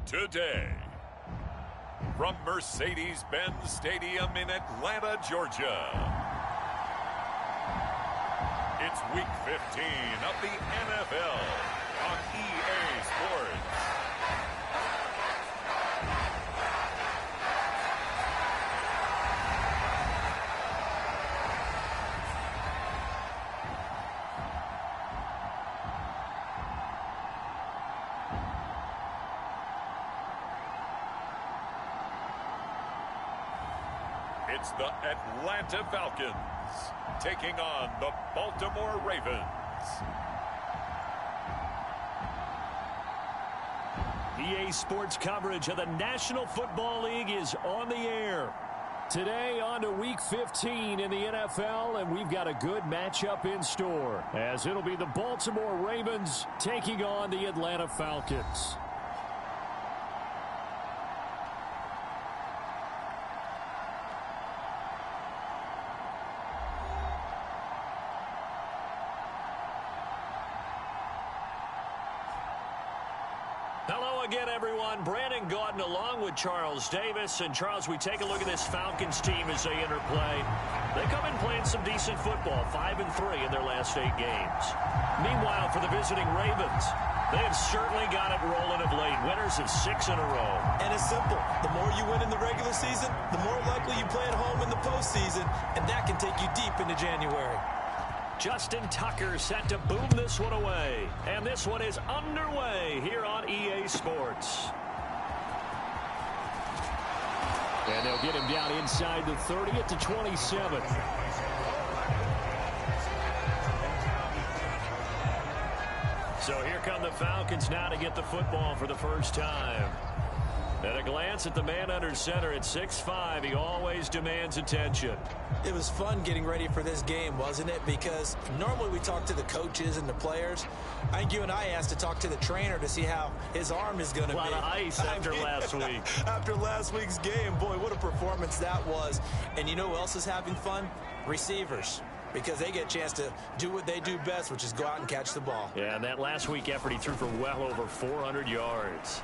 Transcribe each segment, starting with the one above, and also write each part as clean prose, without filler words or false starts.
Today, from Mercedes-Benz Stadium in Atlanta, Georgia, it's Week 15 of the NFL on EA Sports. It's the Atlanta Falcons taking on the Baltimore Ravens. EA Sports coverage of the National Football League is on the air. Today on to Week 15 in the NFL, and we've got a good matchup in store, as it'll be the Baltimore Ravens taking on the Atlanta Falcons. Hello again, everyone. Brandon Gaudin along with Charles Davis. And, Charles, we take a look at this Falcons team as they interplay. They come in playing some decent football, 5-3 in their last 8 games. Meanwhile, for the visiting Ravens, they have certainly got it rolling of late. Winners of 6 in a row. And it's simple. The more you win in the regular season, the more likely you play at home in the postseason, and that can take you deep into January. Justin Tucker set to boom this one away. And this one is underway here on EA Sports. And they'll get him down inside the 30 at the 27. So here come the Falcons now to get the football for the first time. At a glance at the man under center at 6'5", he always demands attention. It was fun getting ready for this game, wasn't it? Because normally we talk to the coaches and the players. I think you and I asked to talk to the trainer to see how his arm is going to be. A lot of ice after last week. After last week's game, boy, what a performance that was. And you know who else is having fun? Receivers. Because they get a chance to do what they do best, which is go out and catch the ball. Yeah, and that last week effort, he threw for well over 400 yards.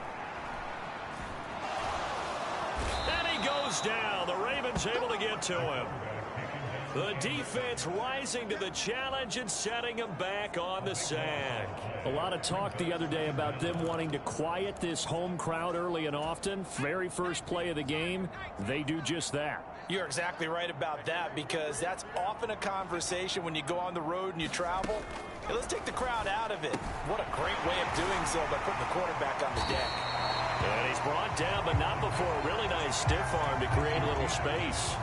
And he goes down. The Ravens able to get to him. The defense rising to the challenge and setting him back on the sack. A lot of talk the other day about them wanting to quiet this home crowd early and often. Very first play of the game, they do just that. You're exactly right about that, because that's often a conversation when you go on the road and you travel. Hey, let's take the crowd out of it. What a great way of doing so by putting the quarterback on the deck. And he's brought down, but not before a really nice stiff arm to create a little space.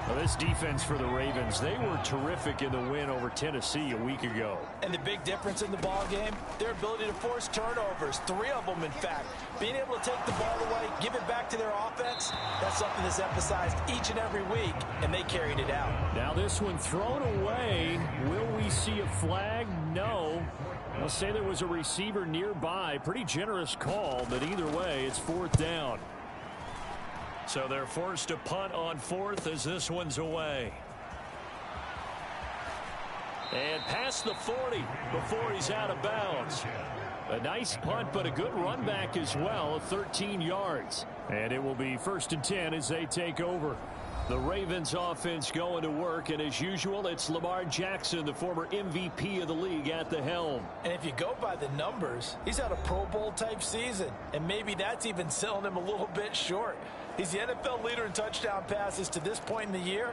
Well, this defense for the Ravens, they were terrific in the win over Tennessee a week ago. And the big difference in the ball game, their ability to force turnovers, 3 of them in fact. Being able to take the ball away, give it back to their offense, that's something that's emphasized each and every week, and they carried it out. Now this one thrown away. Will we see a flag? No. I'll say there was a receiver nearby. Pretty generous call, but either way, it's 4th down. So they're forced to punt on 4th as this one's away. And past the 40 before he's out of bounds. A nice punt, but a good run back as well, 13 yards. And it will be 1st and 10 as they take over. The Ravens offense going to work, and as usual, it's Lamar Jackson, the former MVP of the league, at the helm. And if you go by the numbers, he's had a Pro Bowl type season, and maybe that's even selling him a little bit short. He's the NFL leader in touchdown passes to this point in the year,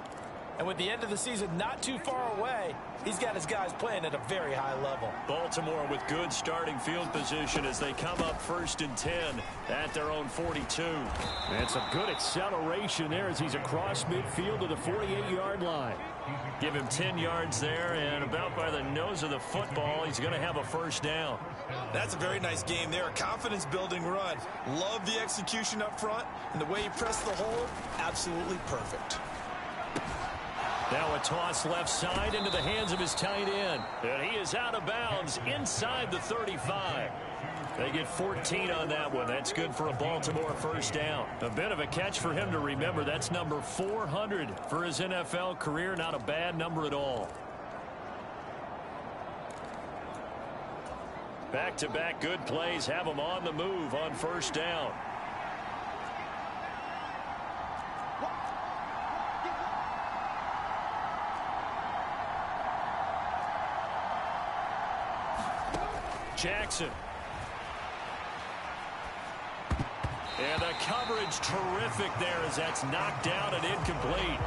and with the end of the season not too far away, he's got his guys playing at a very high level. Baltimore with good starting field position as they come up 1st and 10 at their own 42. And some good acceleration there as he's across midfield to the 48-yard line. Give him 10 yards there, and about by the nose of the football, he's going to have a 1st down. That's a very nice game there. A confidence-building run. Love the execution up front, and the way he pressed the hole, absolutely perfect. Now a toss left side into the hands of his tight end. And he is out of bounds inside the 35. They get 14 on that one. That's good for a Baltimore 1st down. A bit of a catch for him to remember. That's number 400 for his NFL career. Not a bad number at all. Back-to-back good plays have them on the move on first down. Jackson. And the coverage terrific there as that's knocked down and incomplete.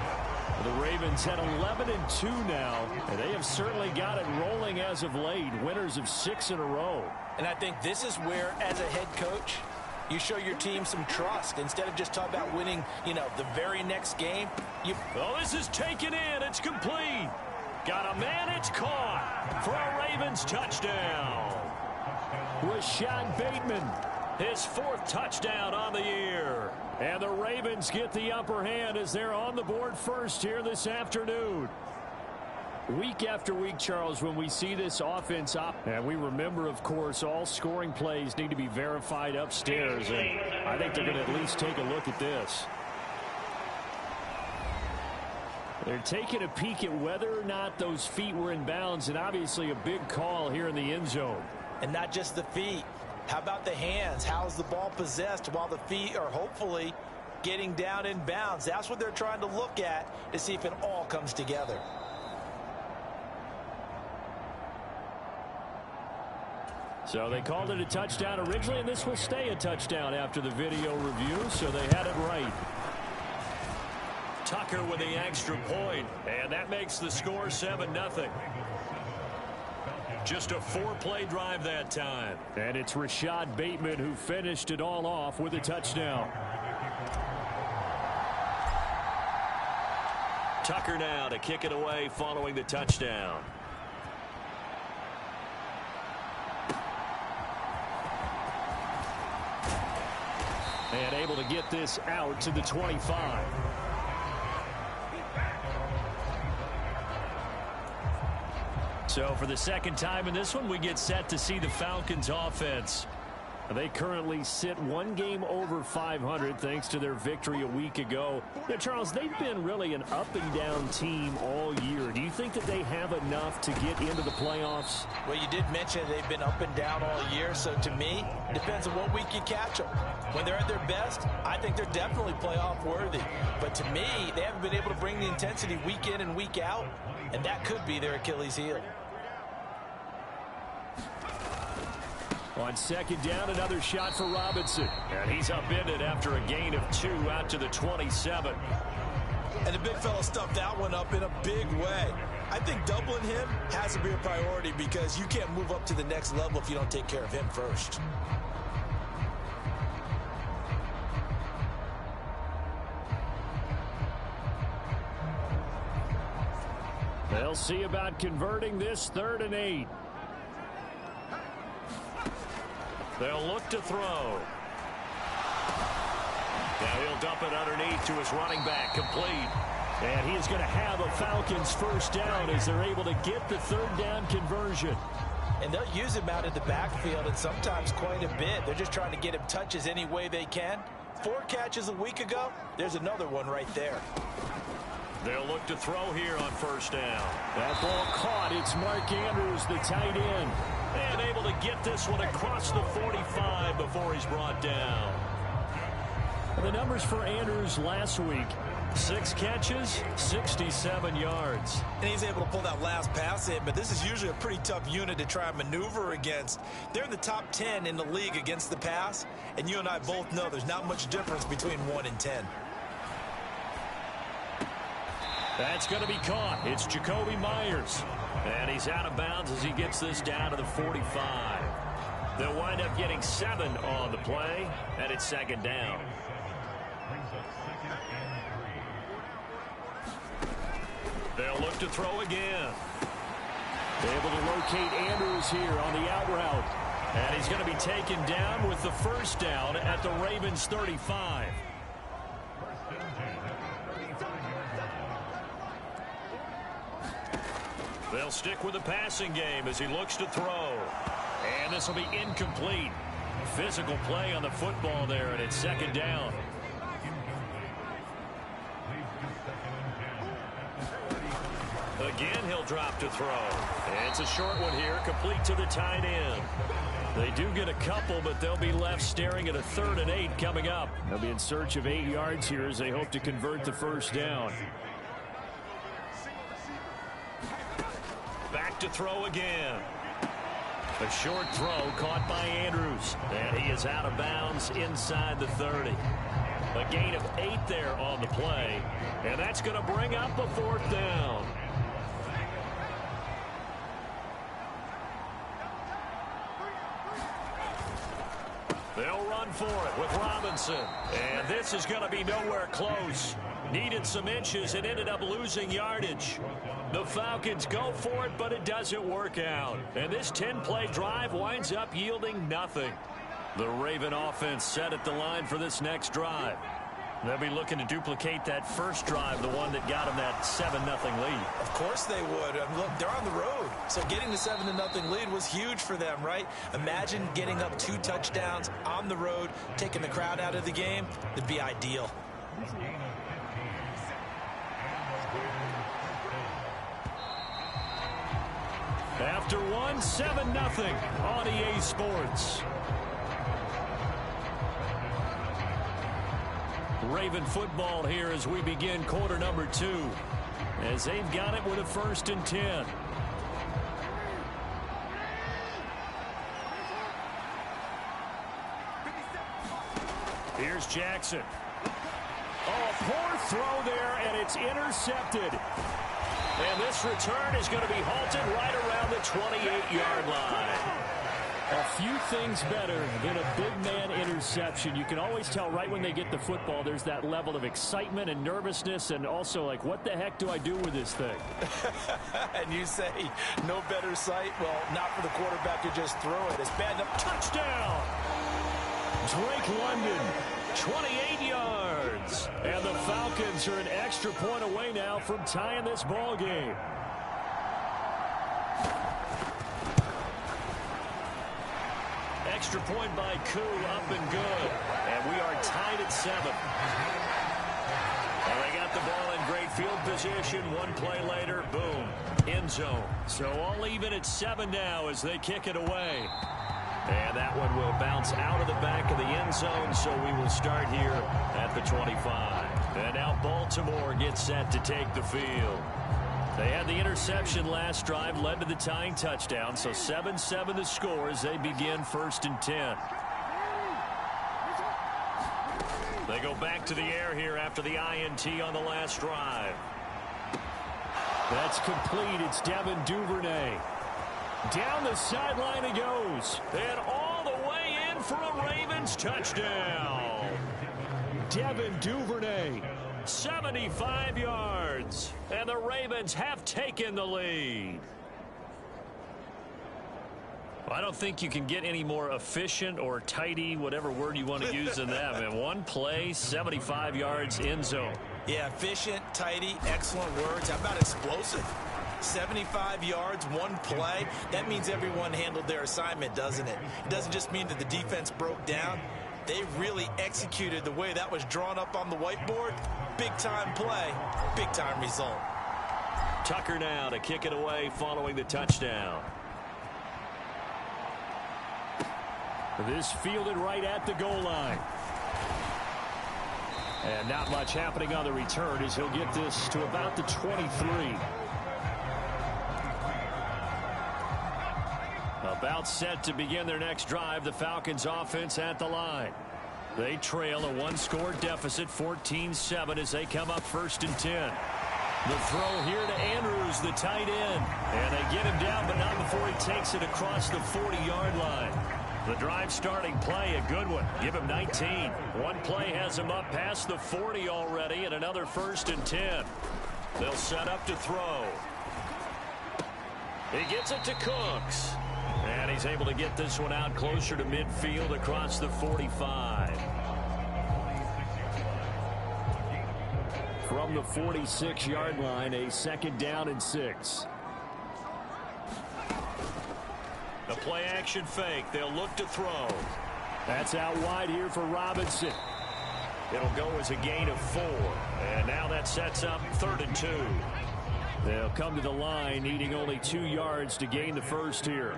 The Ravens had 11-2 now, and they have certainly got it rolling as of late. Winners of 6 in a row. And I think this is where, as a head coach, you show your team some trust. Instead of just talking about winning, the very next game. Oh, this is taken in. It's complete. Got a man. It's caught for a Ravens touchdown. Rashad Bateman, his 4th touchdown on the year. And the Ravens get the upper hand as they're on the board first here this afternoon. Week after week, Charles, when we see this offense up, and we remember, of course, all scoring plays need to be verified upstairs, and I think they're going to at least take a look at this. They're taking a peek at whether or not those feet were in bounds, and obviously a big call here in the end zone. And not just the feet. How about the hands? How's the ball possessed while the feet are hopefully getting down in bounds? That's what they're trying to look at to see if it all comes together. So they called it a touchdown originally, and this will stay a touchdown after the video review, so they had it right. Tucker with the extra point, and that makes the score 7-0. Just a 4-play drive that time. And it's Rashad Bateman who finished it all off with a touchdown. Tucker now to kick it away following the touchdown. And able to get this out to the 25. So for the second time in this one, we get set to see the Falcons offense. They currently sit 1 game over 500 thanks to their victory a week ago. Yeah, Charles, they've been really an up-and-down team all year. Do you think that they have enough to get into the playoffs? Well, you did mention they've been up and down all year, so to me, it depends on what week you catch them. When they're at their best, I think they're definitely playoff worthy. But to me, they haven't been able to bring the intensity week in and week out, and that could be their Achilles heel. On second down, another shot for Robinson. And he's upended after a gain of 2 out to the 27. And the big fella stuffed that one up in a big way. I think doubling him has to be a priority because you can't move up to the next level if you don't take care of him first. They'll see about converting this 3rd and 8. They'll look to throw. Now he'll dump it underneath to his running back, complete. And he is going to have a Falcons first down as they're able to get the 3rd down conversion. And they'll use him out in the backfield and sometimes quite a bit. They're just trying to get him touches any way they can. 4 catches a week ago. There's another one right there. They'll look to throw here on first down. That ball caught. It's Mark Andrews, the tight end. And able to get this one across the 45 before he's brought down. The numbers for Andrews last week: 6 catches, 67 yards. And he's able to pull that last pass in, but this is usually a pretty tough unit to try and maneuver against. They're in the top 10 in the league against the pass, and you and I both know there's not much difference between 1 and 10. That's going to be caught. It's Jacoby Myers. And he's out of bounds as he gets this down to the 45. They'll wind up getting 7 on the play, and it's 2nd down. They'll look to throw again. They're able to locate Andrews here on the out route. And he's going to be taken down with the first down at the Ravens 35. They'll stick with the passing game as he looks to throw. And this will be incomplete. Physical play on the football there, and it's 2nd down. Again, he'll drop to throw. It's a short one here, complete to the tight end. They do get a couple, but they'll be left staring at a 3rd and 8 coming up. They'll be in search of 8 yards here as they hope to convert the first down. Back to throw again. A short throw caught by Andrews. And he is out of bounds inside the 30. A gain of 8 there on the play. And that's going to bring up a 4th down. They'll run for it with Robinson. And this is going to be nowhere close. Needed some inches and ended up losing yardage. The Falcons go for it, but it doesn't work out. And this 10-play drive winds up yielding nothing. The Raven offense set at the line for this next drive. They'll be looking to duplicate that first drive, the one that got them that 7-0 lead. Of course they would. Look, they're on the road. So getting the 7-0 lead was huge for them, right? Imagine getting up 2 touchdowns on the road, taking the crowd out of the game. It'd be ideal. After one, 7-0 on EA Sports. Raven football here as we begin quarter number 2. As they've got it with a 1st and 10. Here's Jackson. Oh, a poor throw there, and it's intercepted. And this return is going to be halted right around the 28-yard line. A few things better than a big man interception. You can always tell right when they get the football, there's that level of excitement and nervousness, and also like, what the heck do I do with this thing? And you say, no better sight? Well, not for the quarterback to just throw it. It's bad enough. Touchdown! Drake London, 28 yards. And the Falcons are an extra point away now from tying this ball game. Extra point by Koo, up and good. And we are tied at 7. And they got the ball in great field position. One play later, boom, end zone. So all even at 7 now as they kick it away. And that one will bounce out of the back of the end zone, so we will start here at the 25. And now Baltimore gets set to take the field. They had the interception last drive, led to the tying touchdown, so 7-7 the score as they begin 1st and 10. They go back to the air here after the INT on the last drive. That's complete. It's Devin Duvernay. Down the sideline he goes. And all the way in for a Ravens touchdown. Devin Duvernay, 75 yards. And the Ravens have taken the lead. I don't think you can get any more efficient or tidy, whatever word you want to use in that. In one play, 75 yards, end zone. Yeah, efficient, tidy, excellent words. How about explosive? 75 yards, one play. That means everyone handled their assignment, doesn't it? It doesn't just mean that the defense broke down. They really executed the way that was drawn up on the whiteboard. Big-time play, big-time result. Tucker now to kick it away following the touchdown. This fielded right at the goal line. And not much happening on the return as he'll get this to about the 23. About set to begin their next drive, the Falcons offense at the line. They trail a one-score deficit, 14-7, as they come up 1st and 10. The throw here to Andrews, the tight end. And they get him down, but not before he takes it across the 40-yard line. The drive starting play, a good one. Give him 19. One play has him up past the 40 already, and another 1st and 10. They'll set up to throw. He gets it to Cooks. And he's able to get this one out closer to midfield across the 45. From the 46-yard line, a 2nd down and 6. The play action fake. They'll look to throw. That's out wide here for Robinson. It'll go as a gain of 4. And now that sets up 3rd and 2. They'll come to the line, needing only 2 yards to gain the first here.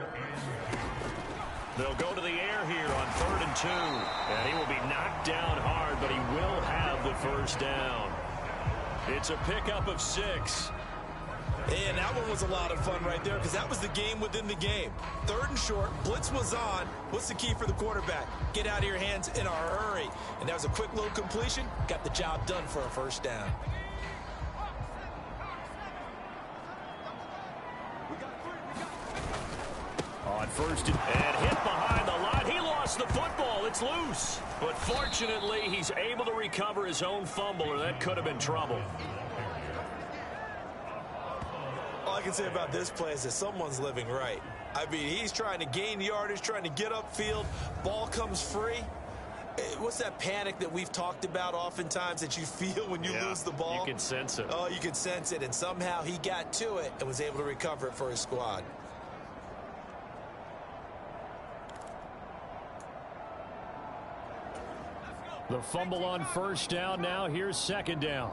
They'll go to the air here on 3rd and 2. And he will be knocked down hard, but he will have the first down. It's a pickup of 6. And that one was a lot of fun right there because that was the game within the game. 3rd and short, blitz was on. What's the key for the quarterback? Get out of your hands in a hurry. And that was a quick little completion. Got the job done for a first down. On 1st and hit behind the line. He lost the football. It's loose. But fortunately, he's able to recover his own fumble, or that could have been trouble. All I can say about this play is that someone's living right. I mean, he's trying to gain yardage, trying to get upfield. Ball comes free. What's that panic that we've talked about oftentimes that you feel when you lose the ball? You can sense it. Oh, you can sense it. And somehow he got to it and was able to recover it for his squad. The fumble on 1st down. Now here's 2nd down.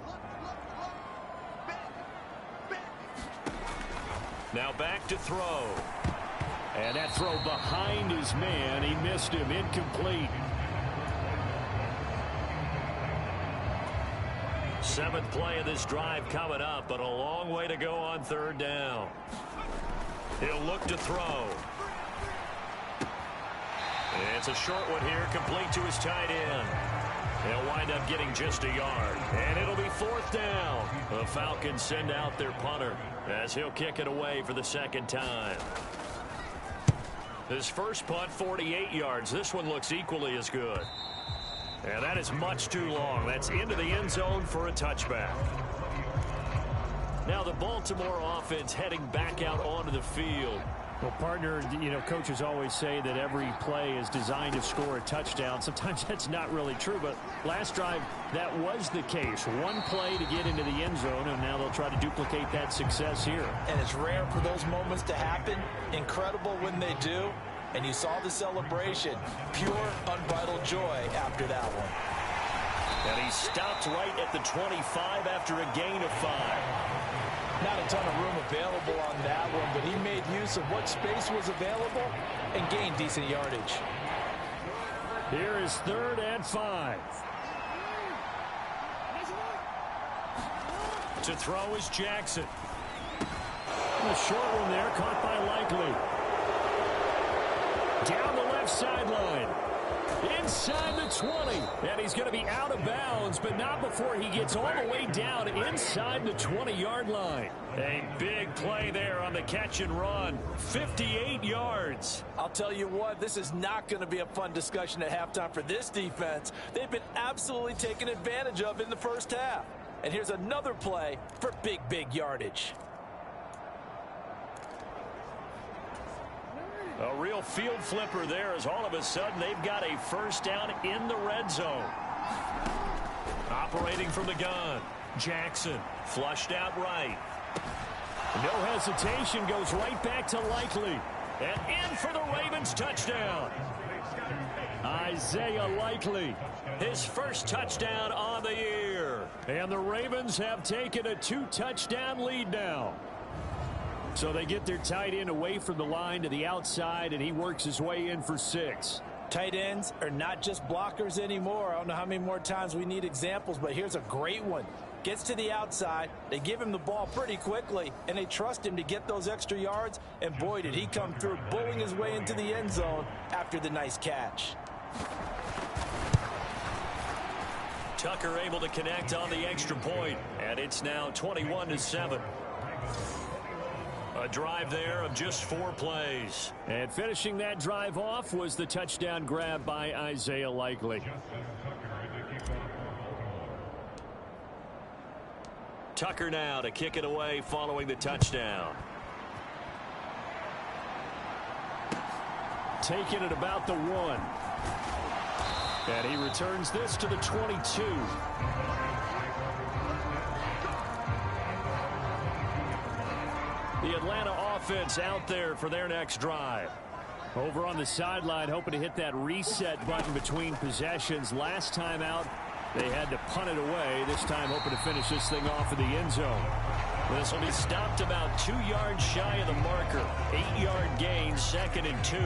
Now back to throw. And that throw behind his man. He missed him. Incomplete. 7th play of this drive coming up, but a long way to go on 3rd down. He'll look to throw. It's a short one here, complete to his tight end. He'll wind up getting just a yard. And it'll be 4th down. The Falcons send out their punter as he'll kick it away for the 2nd time. His first punt, 48 yards. This one looks equally as good. And that is much too long. That's into the end zone for a touchback. Now the Baltimore offense heading back out onto the field. Well, partner, you know, coaches always say that every play is designed to score a touchdown. Sometimes that's not really true, but last drive, that was the case. One play to get into the end zone, and now they'll try to duplicate that success here. And it's rare for those moments to happen. Incredible when they do. And you saw the celebration. Pure, unbridled joy after that one. And he stopped right at the 25 after a gain of 5. Not a ton of room available on that one, but he made use of what space was available and gained decent yardage. Here is 3rd and 5. To throw is Jackson. The short one there, caught by Likely. Down the left sideline. Inside the 20. And he's going to be out of bounds, but not before he gets all the way down inside the 20-yard line. A big play there on the catch and run. 58 yards. I'll tell you what, this is not going to be a fun discussion at halftime for this defense. They've been absolutely taken advantage of in the first half. And here's another play for big yardage. A real field flipper there as all of a sudden they've got a first down in the red zone. Operating from the gun. Jackson flushed out right. No hesitation, goes right back to Likely. And in for the Ravens touchdown. Isaiah Likely, his first touchdown on the year. And the Ravens have taken a 2-touchdown lead now. So they get their tight end away from the line to the outside, and he works his way in for 6. Tight ends are not just blockers anymore. I don't know how many more times we need examples, but here's a great one. Gets to the outside, they give him the ball pretty quickly, and they trust him to get those extra yards, and boy, did he come through, bullying his way into the end zone after the nice catch. Tucker able to connect on the extra point, and it's now 21-7. A drive there of just 4 plays. And finishing that drive off was the touchdown grab by Isaiah Likely. Tucker now to kick it away following the touchdown. Taking it about the 1. And he returns this to the 22. The Atlanta offense out there for their next drive. Over on the sideline, hoping to hit that reset button between possessions. Last time out, they had to punt it away. This time hoping to finish this thing off in the end zone. This will be stopped about 2 yards shy of the marker. 8-yard gain, 2nd and 2.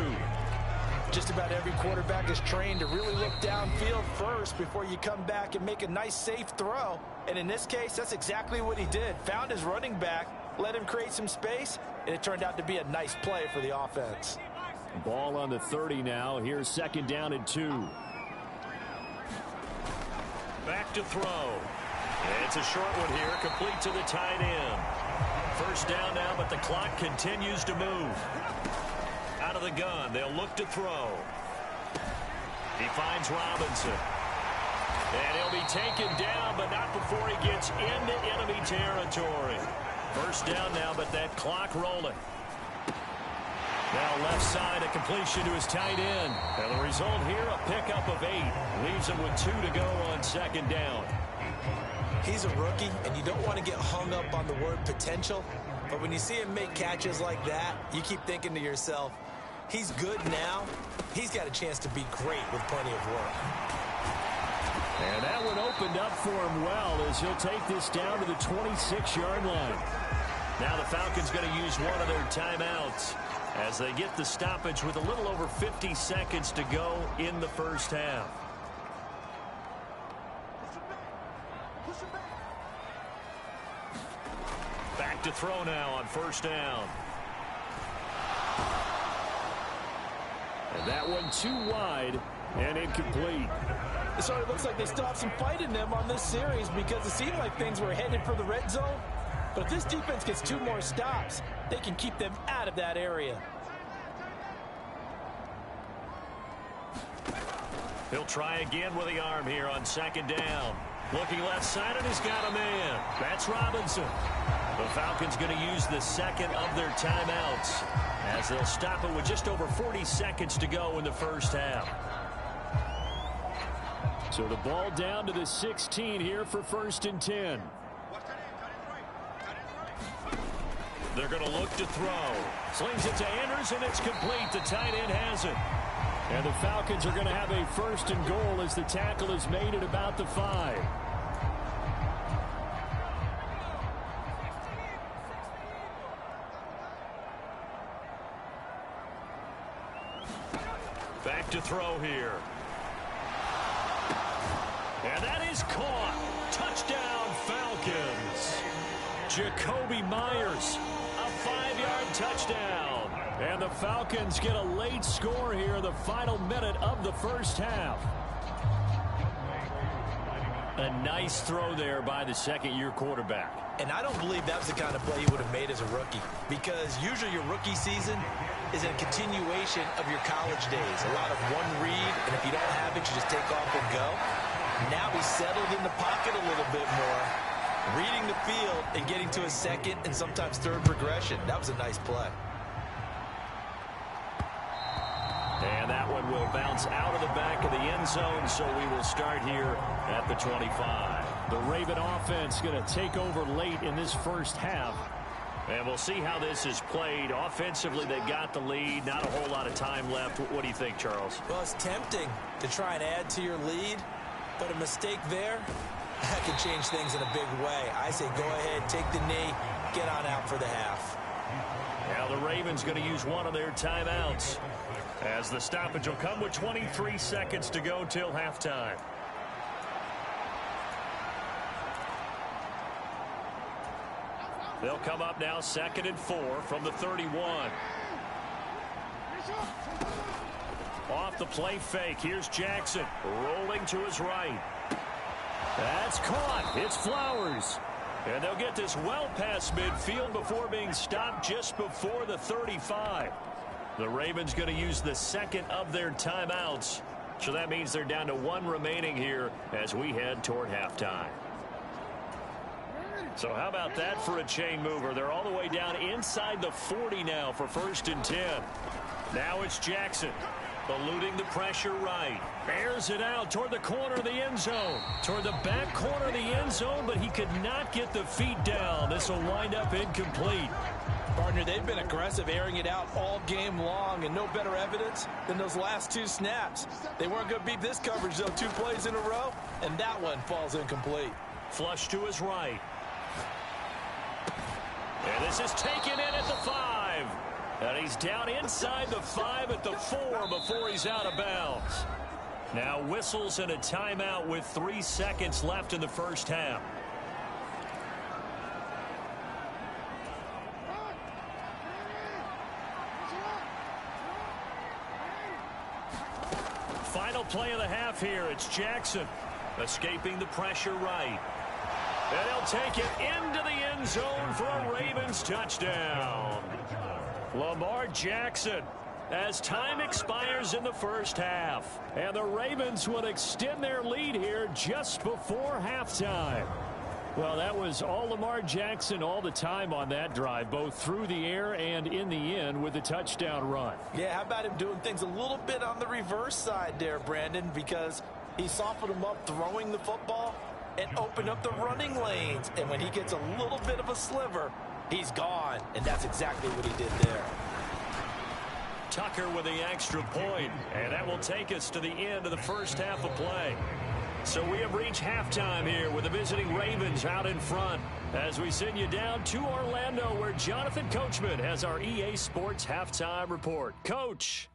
Just about every quarterback is trained to really look downfield first before you come back and make a nice, safe throw. And in this case, that's exactly what he did. Found his running back, let him create some space, and it turned out to be a nice play for the offense. Ball on the 30 now. Here's 2nd down and 2. Back to throw. It's a short one here, complete to the tight end. 1st down now, but the clock continues to move. Out of the gun, they'll look to throw. He finds Robinson. And he'll be taken down, but not before he gets into enemy territory. 1st down now, but that clock rolling. Now left side, a completion to his tight end. And the result here, a pickup of 8. Leaves him with 2 to go on 2nd down. He's a rookie, and you don't want to get hung up on the word potential. But when you see him make catches like that, you keep thinking to yourself, he's good now. He's got a chance to be great with plenty of work. And that one opened up for him well as he'll take this down to the 26-yard line. Now the Falcons going to use one of their timeouts as they get the stoppage with a little over 50 seconds to go in the 1st half. Back to throw now on 1st down. And that one too wide and incomplete. So it looks like they still have some fight in them on this series because it seemed like things were headed for the red zone. But if this defense gets 2 more stops, they can keep them out of that area. He'll try again with the arm here on 2nd down. Looking left side, and he's got a man. That's Robinson. The Falcons going to use the 2nd of their timeouts as they'll stop it with just over 40 seconds to go in the 1st half. So the ball down to the 16 here for 1st and 10. They're going to look to throw. Slings it to Andrews, and it's complete. The tight end has it. And the Falcons are going to have a 1st and goal as the tackle is made at about the 5. Back to throw here. And that is caught. Touchdown, Falcons. Jacoby Myers, a 5-yard touchdown. And the Falcons get a late score here in the final minute of the 1st half. A nice throw there by the 2nd-year quarterback. And I don't believe that was the kind of play he would have made as a rookie, because usually your rookie season is a continuation of your college days. A lot of one read, and if you don't have it, you just take off and go. Now he's settled in the pocket a little bit more, reading the field and getting to a 2nd and sometimes 3rd progression. That was a nice play. And that one will bounce out of the back of the end zone, so we will start here at the 25. The Raven offense going to take over late in this 1st half. And we'll see how this is played. Offensively, they got the lead. Not a whole lot of time left. What do you think, Charles? Well, it's tempting to try and add to your lead, but a mistake there, that can change things in a big way. I say go ahead, take the knee, get on out for the half. Now the Ravens going to use one of their timeouts, as the stoppage will come with 23 seconds to go till halftime. They'll come up now 2nd and 4 from the 31. Off the play fake. Here's Jackson rolling to his right. That's caught. It's Flowers. And they'll get this well past midfield before being stopped just before the 35. The Ravens going to use the 2nd of their timeouts. So that means they're down to 1 remaining here as we head toward halftime. So how about that for a chain mover? They're all the way down inside the 40 now for 1st and 10. Now it's Jackson, eluding the pressure right. Bears it out toward the corner of the end zone. Toward the back corner of the end zone, but he could not get the feet down. This will wind up incomplete. Partner, they've been aggressive, airing it out all game long, and no better evidence than those last 2 snaps. They weren't going to beat this coverage, though, 2 plays in a row, and that one falls incomplete. Flush to his right. And this is taken in at the 5. And he's down inside the 5 at the 4 before he's out of bounds. Now whistles and a timeout with 3 seconds left in the first half. Final play of the half here. It's Jackson escaping the pressure right. And he'll take it into the end zone for a Ravens touchdown. Lamar Jackson, as time expires in the first half. And the Ravens will extend their lead here just before halftime. Well, that was all Lamar Jackson all the time on that drive, both through the air and in the end with a touchdown run. Yeah, how about him doing things a little bit on the reverse side there, Brandon, because he softened him up throwing the football and opened up the running lanes. And when he gets a little bit of a sliver, he's gone. And that's exactly what he did there. Tucker with the extra point, and that will take us to the end of the first half of play. So we have reached halftime here with the visiting Ravens out in front as we send you down to Orlando where Jonathan Coachman has our EA Sports halftime report. Coach.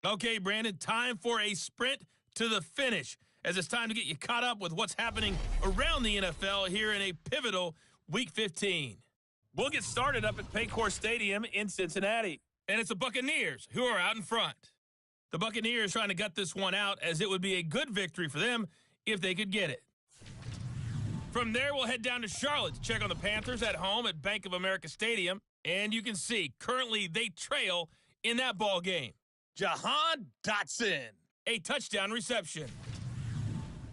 Okay, Brandon, time for a sprint to the finish as it's time to get you caught up with what's happening around the NFL here in a pivotal Week 15. We'll get started up at Paycor Stadium in Cincinnati, and it's the Buccaneers who are out in front. The Buccaneers trying to gut this one out as it would be a good victory for them if they could get it. From there, we'll head down to Charlotte to check on the Panthers at home at Bank of America Stadium. And you can see, currently they trail in that ball game. Jahan Dotson, a touchdown reception.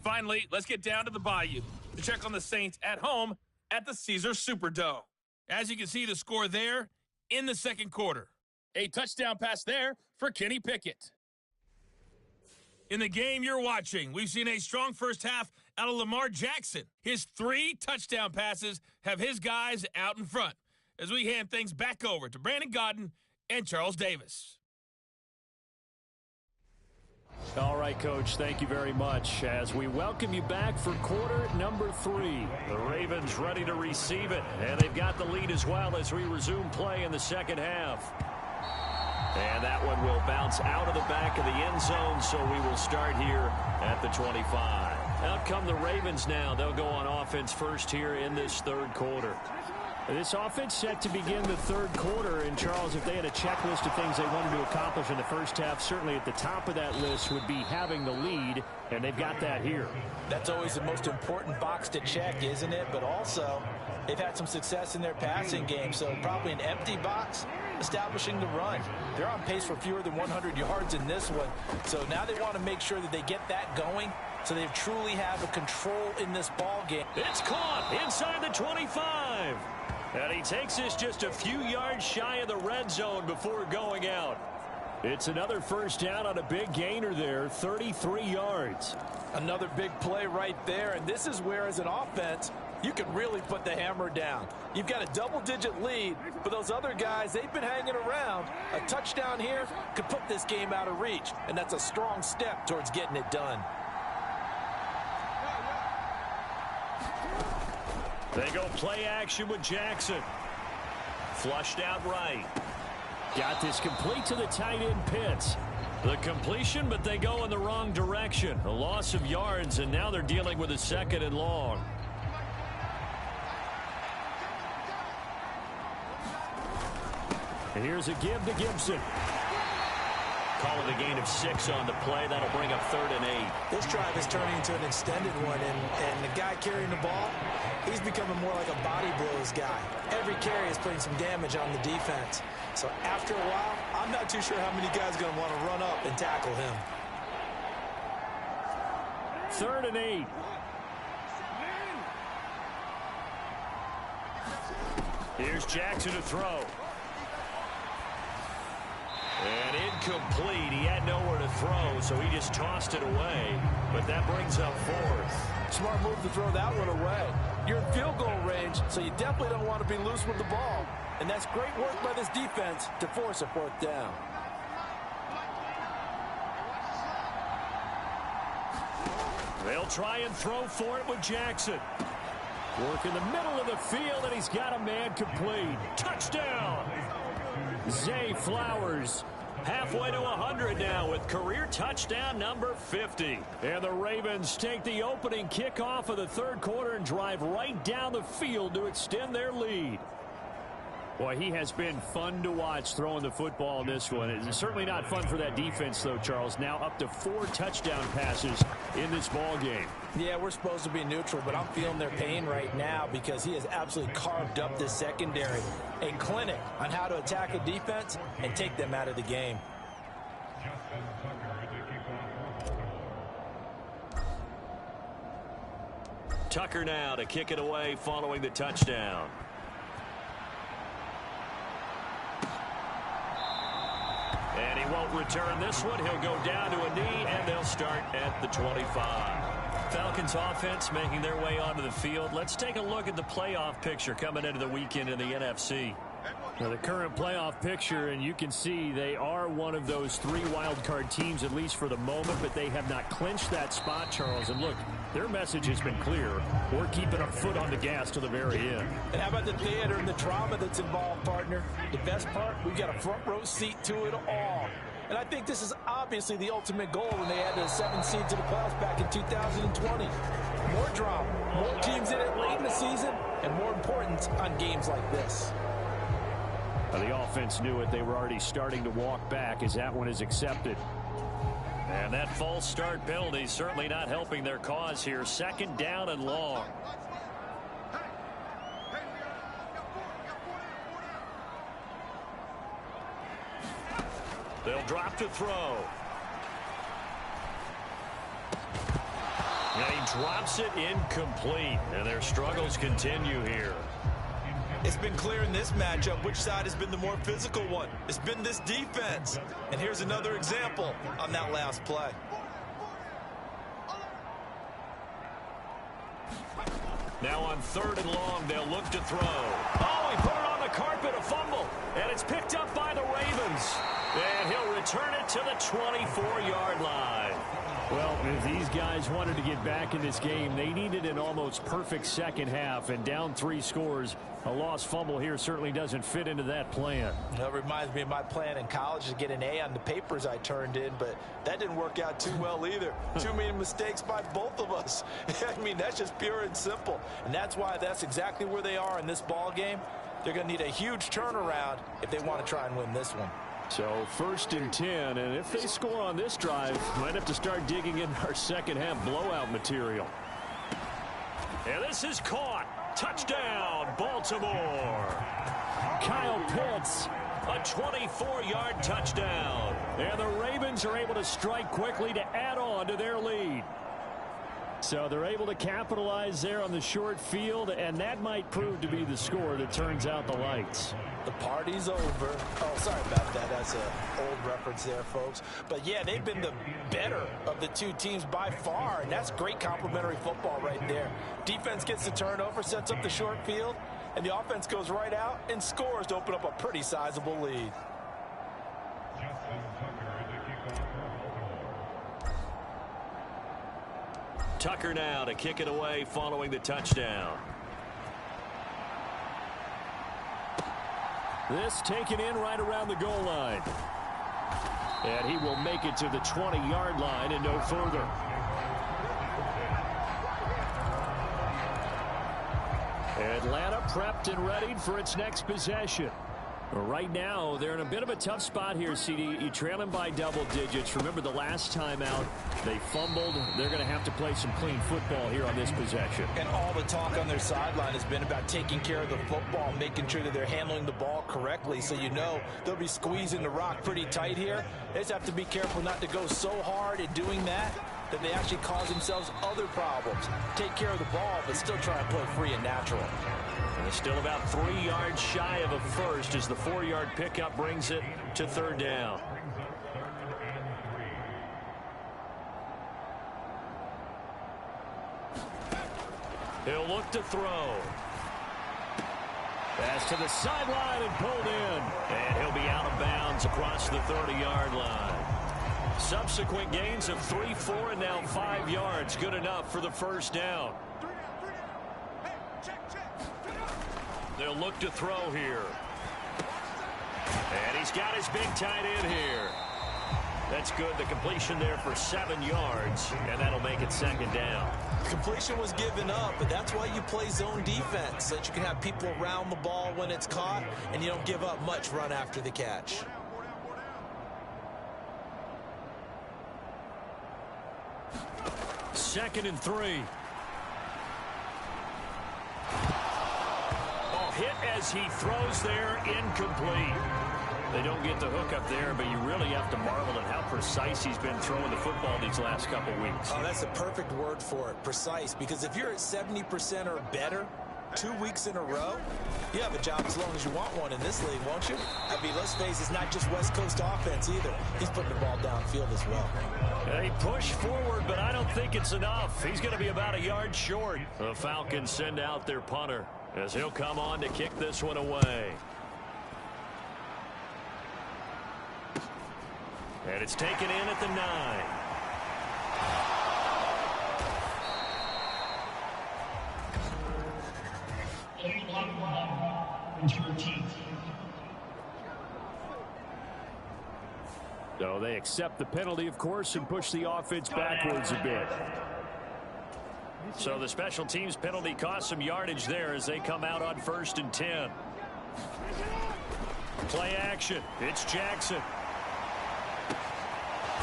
Finally, let's get down to the Bayou to check on the Saints at home at the Caesars Superdome. As you can see, the score there in the second quarter. A touchdown pass there for Kenny Pickett. In the game you're watching, we've seen a strong first half out of Lamar Jackson. His 3 touchdown passes have his guys out in front as we hand things back over to Brandon Godden and Charles Davis. All right, Coach, thank you very much. As we welcome you back for quarter number 3. The Ravens ready to receive it, and they've got the lead as well as we resume play in the second half. And that one will bounce out of the back of the end zone, so we will start here at the 25. Out come the Ravens now. They'll go on offense first here in this third quarter. This offense set to begin the third quarter. And, Charles, if they had a checklist of things they wanted to accomplish in the first half, certainly at the top of that list would be having the lead, and they've got that here. That's always the most important box to check, isn't it? But also, they've had some success in their passing game, so probably an empty box establishing the run. They're on pace for fewer than 100 yards in this one, so now they want to make sure that they get that going so they truly have a control in this ball game. It's caught inside the 25. And he takes us just a few yards shy of the red zone before going out. It's another first down on a big gainer there, 33 yards. Another big play right there, and this is where, as an offense, you can really put the hammer down. You've got a double-digit lead, but those other guys, they've been hanging around. A touchdown here could put this game out of reach, and that's a strong step towards getting it done. They go play action with Jackson. Flushed out right. Got this complete to the tight end Pitts. The completion, but they go in the wrong direction. A loss of yards, and now they're dealing with a 2nd and long. And here's a give to Gibson. Call it a gain of 6 on the play. That'll bring up 3rd and 8. This drive is turning into an extended one, and the guy carrying the ball, he's becoming more like a body blows guy. Every carry is putting some damage on the defense. So after a while, I'm not too sure how many guys are going to want to run up and tackle him. 3rd and 8. Here's Jackson to throw. And incomplete. He had nowhere to throw, so he just tossed it away. But that brings up 4th. Smart move to throw that one away. You're in field goal range, so you definitely don't want to be loose with the ball. And that's great work by this defense to force a 4th down. They'll try and throw for it with Jackson. Work in the middle of the field, and he's got a man complete. Touchdown! Zay Flowers. Halfway to 100 now with career touchdown number 50. And the Ravens take the opening kickoff of the third quarter and drive right down the field to extend their lead. Boy, he has been fun to watch throwing the football in this one. It's certainly not fun for that defense, though, Charles. Now up to 4 touchdown passes in this ball game. Yeah, we're supposed to be neutral, but I'm feeling their pain right now because he has absolutely carved up this secondary. A clinic on how to attack a defense and take them out of the game. Tucker now to kick it away following the touchdown. And he won't return this one. He'll go down to a knee, and they'll start at the 25. Falcons offense making their way onto the field. Let's take a look at the playoff picture coming into the weekend in the NFC. Now, the current playoff picture, and you can see they are one of those 3 wild card teams, at least for the moment, but they have not clinched that spot, Charles. And look, their message has been clear. We're keeping our foot on the gas to the very end. And how about the theater and the drama that's involved, partner? The best part, we've got a front row seat to it all. And I think this is obviously the ultimate goal when they added a 7 seed to the playoffs back in 2020. More drama, more teams in it late in the season, and more importance on games like this. The offense knew it. They were already starting to walk back as that one is accepted. And that false start penalty certainly not helping their cause here. 2nd down and long. They'll drop to throw. And he drops it incomplete. And their struggles continue here. It's been clear in this matchup which side has been the more physical one. It's been this defense. And here's another example on that last play. Now on 3rd and long, they'll look to throw. Oh, he put it on the carpet, a fumble. And it's picked up by the Ravens. And he'll return it to the 24-yard line. Well, if these guys wanted to get back in this game, they needed an almost perfect second half. And down 3 scores, a lost fumble here certainly doesn't fit into that plan. That reminds me of my plan in college to get an A on the papers I turned in, but that didn't work out too well either. Too many mistakes by both of us. I mean, that's just pure and simple. And that's why that's exactly where they are in this ball game. They're going to need a huge turnaround if they want to try and win this one. So 1st and 10, and if they score on this drive, might have to start digging in our second half blowout material. And this is caught. Touchdown, Baltimore. Kyle Pitts, a 24-yard touchdown. And the Ravens are able to strike quickly to add on to their lead. So they're able to capitalize there on the short field, and that might prove to be the score that turns out the lights. The party's over. Oh, sorry about that. That's an old reference there, folks. But, yeah, they've been the better of the 2 teams by far, and that's great complimentary football right there. Defense gets the turnover, sets up the short field, and the offense goes right out and scores to open up a pretty sizable lead. Tucker now to kick it away following the touchdown. This taken in right around the goal line. And he will make it to the 20-yard line and no further. Atlanta prepped and readied for its next possession. Right now, they're in a bit of a tough spot here, CD. You trail them by double digits. Remember the last time out, they fumbled. They're going to have to play some clean football here on this possession. And all the talk on their sideline has been about taking care of the football, making sure that they're handling the ball correctly. So you know they'll be squeezing the rock pretty tight here. They just have to be careful not to go so hard in doing that they actually cause themselves other problems. Take care of the ball, but still try and play free and natural. And they're still about 3 yards shy of a first as the 4-yard pickup brings it to 3rd down. He'll look to throw. Pass to the sideline and pulled in. And he'll be out of bounds across the 30-yard line. Subsequent gains of 3, 4, and now 5 yards. Good enough for the 1st down. They'll look to throw here. And he's got his big tight end here. That's good. The completion there for 7 yards, and that'll make it 2nd down. Completion was given up, but that's why you play zone defense, so that you can have people around the ball when it's caught, and you don't give up much run after the catch. Second and 3. Hit as he throws there, incomplete. They don't get the hook up there, but you really have to marvel at how precise he's been throwing the football these last couple weeks. Oh, that's a perfect word for it, precise, because if you're at 70% or better 2 weeks in a row, you have a job as long as you want one in this league, won't you? I mean, let's face it, it's not just West Coast offense either. He's putting the ball downfield as well. They push forward, but I don't think it's enough. He's going to be about a yard short. The Falcons send out their punter as he'll come on to kick this one away. And it's taken in at the 9. So they accept the penalty, of course, and push the offense backwards a bit. So the special teams penalty cost some yardage there as they come out on 1st and 10. Play action. It's Jackson.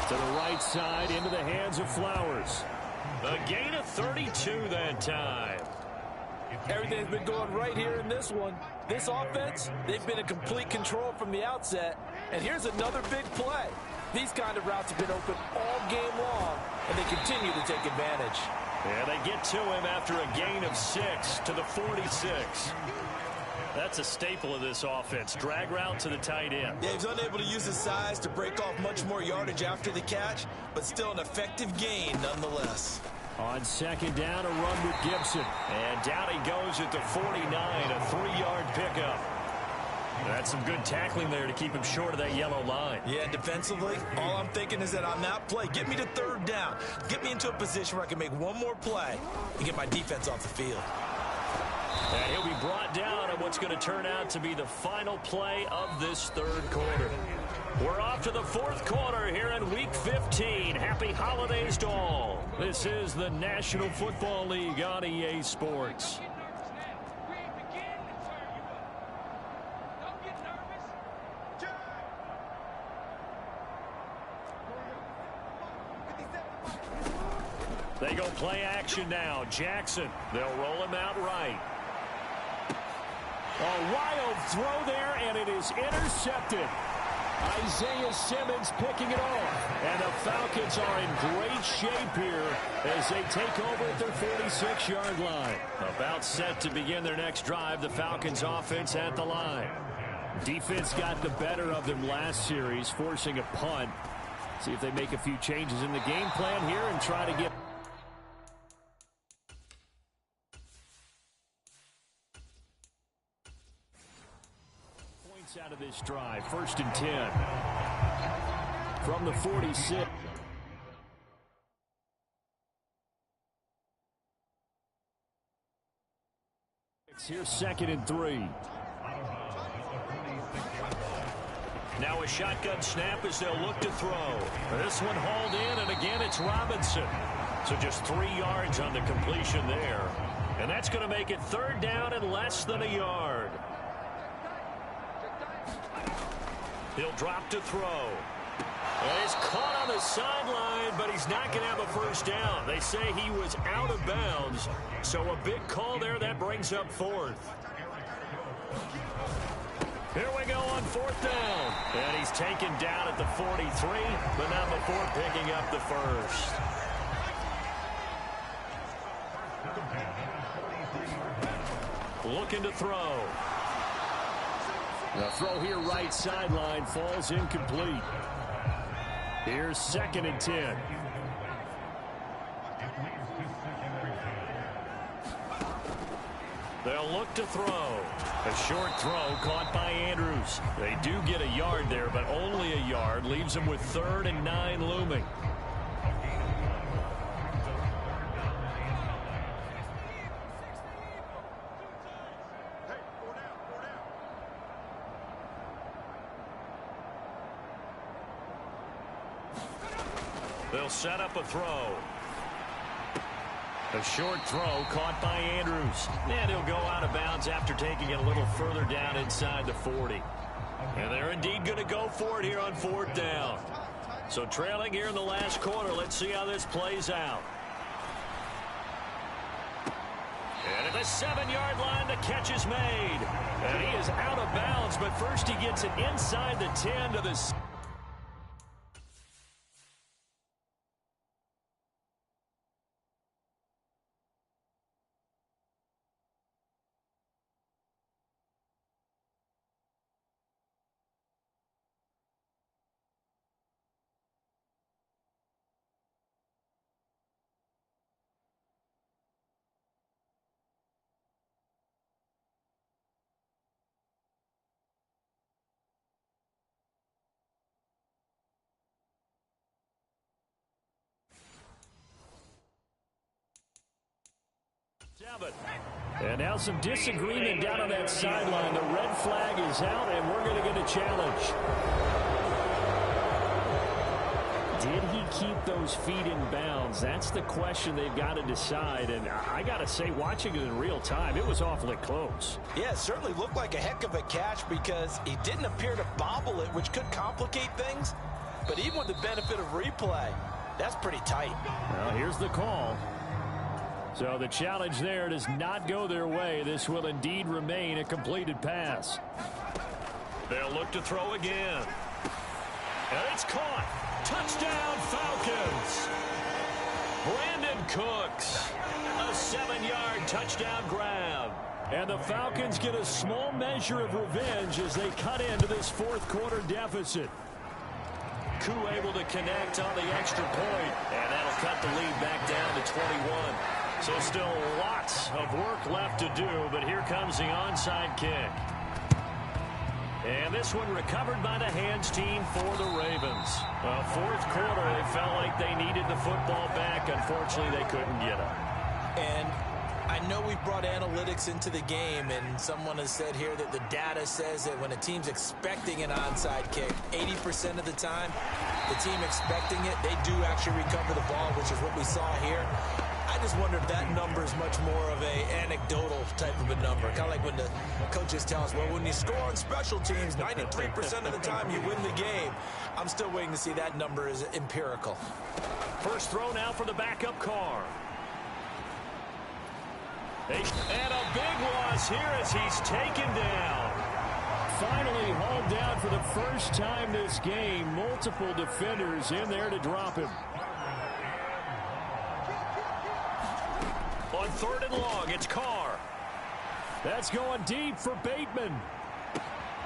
To the right side, into the hands of Flowers. A gain of 32 that time. Everything's been going right here in this one. This offense, they've been in complete control from the outset. And here's another big play. These kind of routes have been open all game long, and they continue to take advantage. Yeah, they get to him after a gain of 6 to the 46. That's a staple of this offense. Drag route to the tight end. Yeah, he's unable to use his size to break off much more yardage after the catch, but still an effective gain nonetheless. On 2nd down, a run with Gibson. And down he goes at the 49, a 3-yard pickup. That's some good tackling there to keep him short of that yellow line. Yeah, defensively, all I'm thinking is that on that play, get me to 3rd down. Get me into a position where I can make one more play and get my defense off the field. And he'll be brought down on what's going to turn out to be the final play of this 3rd quarter. We're off to the 4th quarter here in Week 15. Happy holidays to all. This is the National Football League on EA Sports. They go play action now. Jackson, they'll roll him out right. A wild throw there, and it is intercepted. Isaiah Simmons picking it off. And the Falcons are in great shape here as they take over at their 46-yard line. About set to begin their next drive, the Falcons offense at the line. Defense got the better of them last series, forcing a punt. See if they make a few changes in the game plan here and try to get out of this drive. 1st and 10 from the 46. Here's 2nd and 3. Now a shotgun snap as they'll look to throw. This one hauled in, and again it's Robinson. So just 3 yards on the completion there. And that's going to make it 3rd down and less than a yard. He'll drop to throw. And he's caught on the sideline, but he's not going to have a 1st down. They say he was out of bounds. So a big call there that brings up 4th. Here we go on 4th down. And he's taken down at the 43, but not before picking up the 1st. Looking to throw. The throw here right sideline falls incomplete. Here's 2nd and 10. They'll look to throw. A short throw caught by Andrews. They do get a yard there, but only a yard. Leaves them with 3rd and 9 looming. They'll set up a throw. A short throw caught by Andrews. And he'll go out of bounds after taking it a little further down inside the 40. And they're indeed going to go for it here on 4th down. So trailing here in the last quarter. Let's see how this plays out. And at the 7-yard line, the catch is made. And he is out of bounds, but first he gets it inside the 10 to the... And now some disagreement down on that sideline. The red flag is out, and we're going to get a challenge. Did he keep those feet in bounds? That's the question they've got to decide. And I got to say, watching it in real time, it was awfully close. Yeah, it certainly looked like a heck of a catch because he didn't appear to bobble it, which could complicate things. But even with the benefit of replay, that's pretty tight. Well, here's the call. So the challenge there does not go their way. This will indeed remain a completed pass. They'll look to throw again. And it's caught. Touchdown, Falcons. Brandon Cooks. A 7-yard touchdown grab. And the Falcons get a small measure of revenge as they cut into this 4th quarter deficit. Koo able to connect on the extra point. And that'll cut the lead back down to 21. So still lots of work left to do, but here comes the onside kick. And this one recovered by the hands team for the Ravens. Well, 4th quarter, they felt like they needed the football back. Unfortunately, they couldn't get it. And I know we've brought analytics into the game, and someone has said here that the data says that when a team's expecting an onside kick, 80% of the time, the team expecting it, they do actually recover the ball, which is what we saw here. I just wonder if that number is much more of a anecdotal type of a number. Kind of like when the coaches tell us, well, when you score on special teams, 93% of the time you win the game. I'm still waiting to see that number is empirical. First throw now for the backup car. And a big loss here as he's taken down. Finally hauled down for the first time this game. Multiple defenders in there to drop him. On 3rd and long, it's Carr. That's going deep for Bateman.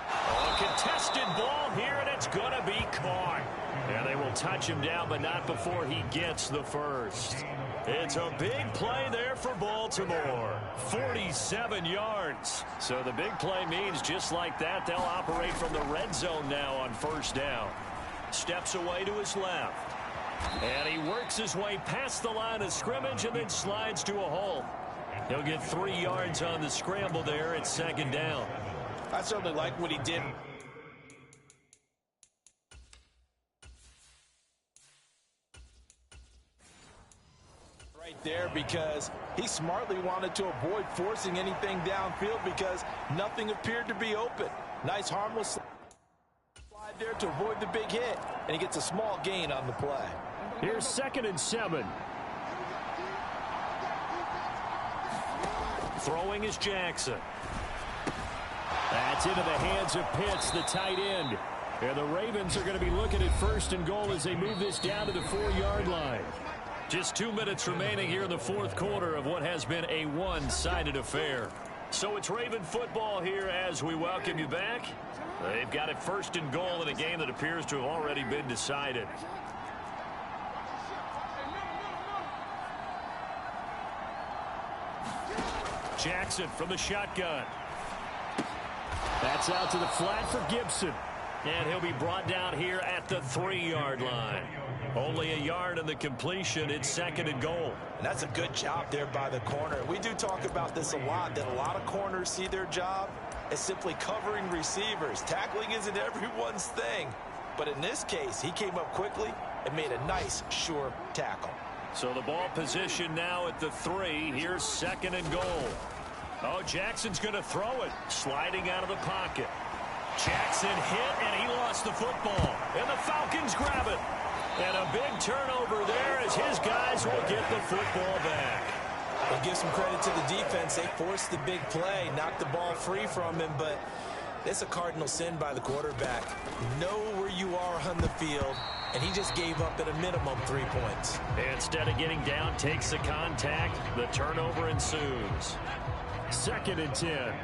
A contested ball here, and it's going to be caught. And they will touch him down, but not before he gets the first. It's a big play there for Baltimore. 47 yards. So the big play means just like that, they'll operate from the red zone now on 1st down. Steps away to his left. And he works his way past the line of scrimmage and then slides to a halt. He'll get 3 yards on the scramble there at 2nd down. I certainly like what he did. Right there because he smartly wanted to avoid forcing anything downfield because nothing appeared to be open. Nice harmless slide there to avoid the big hit, and he gets a small gain on the play. Here's 2nd and 7. Throwing is Jackson. That's into the hands of Pitts, the tight end. And the Ravens are going to be looking at 1st and goal as they move this down to the 4-yard line. Just 2 minutes remaining here in the 4th quarter of what has been a one-sided affair. So it's Raven football here as we welcome you back. They've got it 1st and goal in a game that appears to have already been decided. Jackson from the shotgun. That's out to the flat for Gibson. And he'll be brought down here at the 3-yard line. Only a yard in the completion. It's 2nd and goal. And that's a good job there by the corner. We do talk about this a lot, that a lot of corners see their job as simply covering receivers. Tackling isn't everyone's thing. But in this case, he came up quickly, and made a nice, sure tackle. So the ball position now at the 3. Here's 2nd and goal. Oh, Jackson's going to throw it. Sliding out of the pocket. Jackson hit, and he lost the football. And the Falcons grab it. And a big turnover there as his guys will get the football back. We'll give some credit to the defense. They forced the big play, knocked the ball free from him, but it's a cardinal sin by the quarterback. Know where you are on the field, and he just gave up at a minimum 3 points. Instead of getting down, takes the contact. The turnover ensues. 2nd and 10.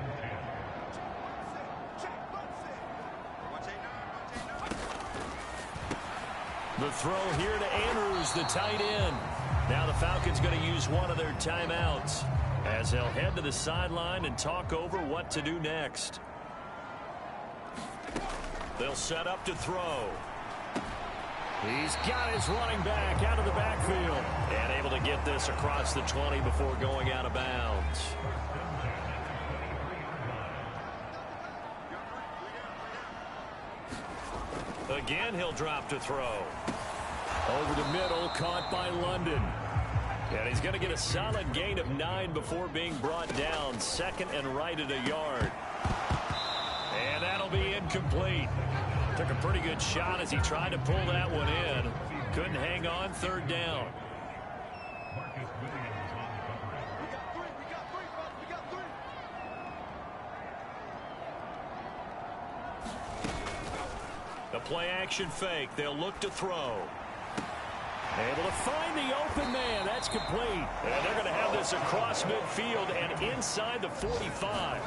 The throw here to Andrews, the tight end. Now the Falcons going to use one of their timeouts as they'll head to the sideline and talk over what to do next. They'll set up to throw. He's got his running back out of the backfield and able to get this across the 20 before going out of bounds. Again, he'll drop to throw. Over the middle, caught by London. And he's going to get a solid gain of 9 before being brought down. 2nd and right at a yard. And that'll be incomplete. Took a pretty good shot as he tried to pull that one in. Couldn't hang on. 3rd down. The play action fake. They'll look to throw. Able to find the open man. That's complete. And they're going to have this across midfield and inside the 45.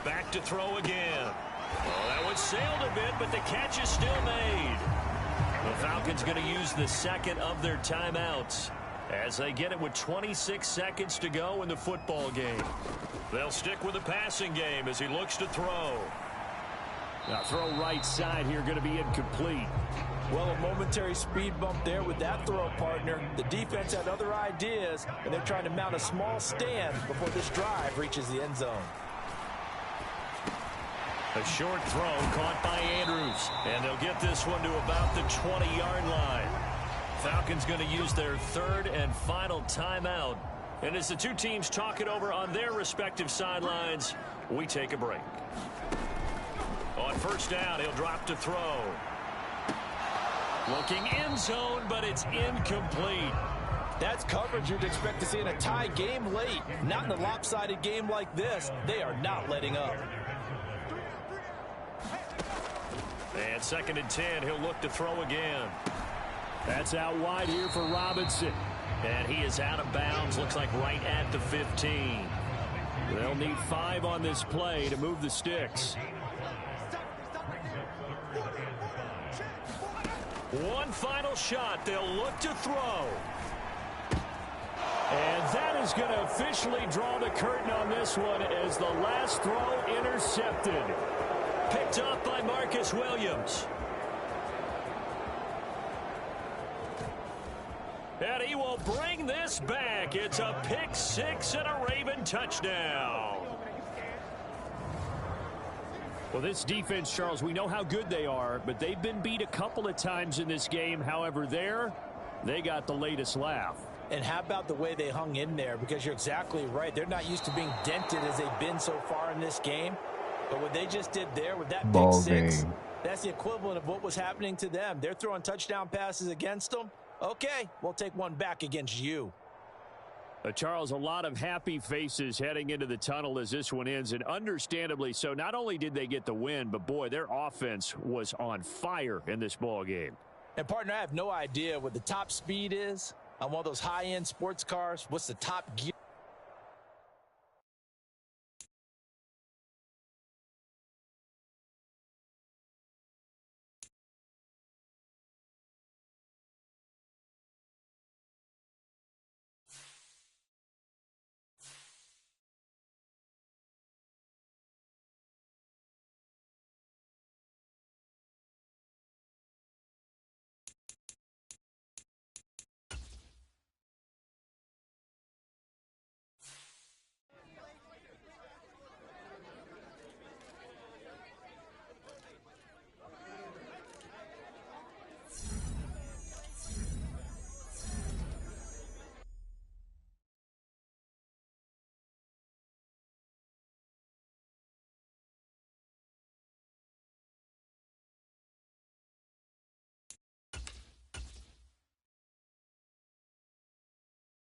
Back to throw again. Oh, that one sailed a bit, but the catch is still made. The Falcons going to use the 2nd of their timeouts as they get it with 26 seconds to go in the football game. They'll stick with the passing game as he looks to throw. Now throw right side here going to be incomplete. Well, a momentary speed bump there with that throw, partner. The defense had other ideas, and they're trying to mount a small stand before this drive reaches the end zone. A short throw caught by Andrews, and they'll get this one to about the 20-yard line. Falcons going to use their 3rd and final timeout. And as the two teams talk it over on their respective sidelines, we take a break. On 1st down, he'll drop to throw. Looking end zone, but it's incomplete. That's coverage you'd expect to see in a tie game late. Not in a lopsided game like this. They are not letting up. And 2nd and 10, he'll look to throw again. That's out wide here for Robinson. And he is out of bounds, looks like right at the 15. They'll need 5 on this play to move the sticks. One final shot. They'll look to throw. And that is going to officially draw the curtain on this one as the last throw intercepted. Picked up by Marcus Williams. And he will bring this back. It's a pick 6 and a Raven touchdown. Well, this defense, Charles, we know how good they are, but they've been beat a couple of times in this game. However, they got the latest laugh. And how about the way they hung in there? Because you're exactly right. They're not used to being dented as they've been so far in this game. But what they just did there with that pick 6, that's the equivalent of what was happening to them. They're throwing touchdown passes against them. Okay, we'll take one back against you. Charles, a lot of happy faces heading into the tunnel as this one ends, and understandably so. Not only did they get the win, but boy, their offense was on fire in this ball game. And partner, I have no idea what the top speed is on one of those high-end sports cars. What's the top gear?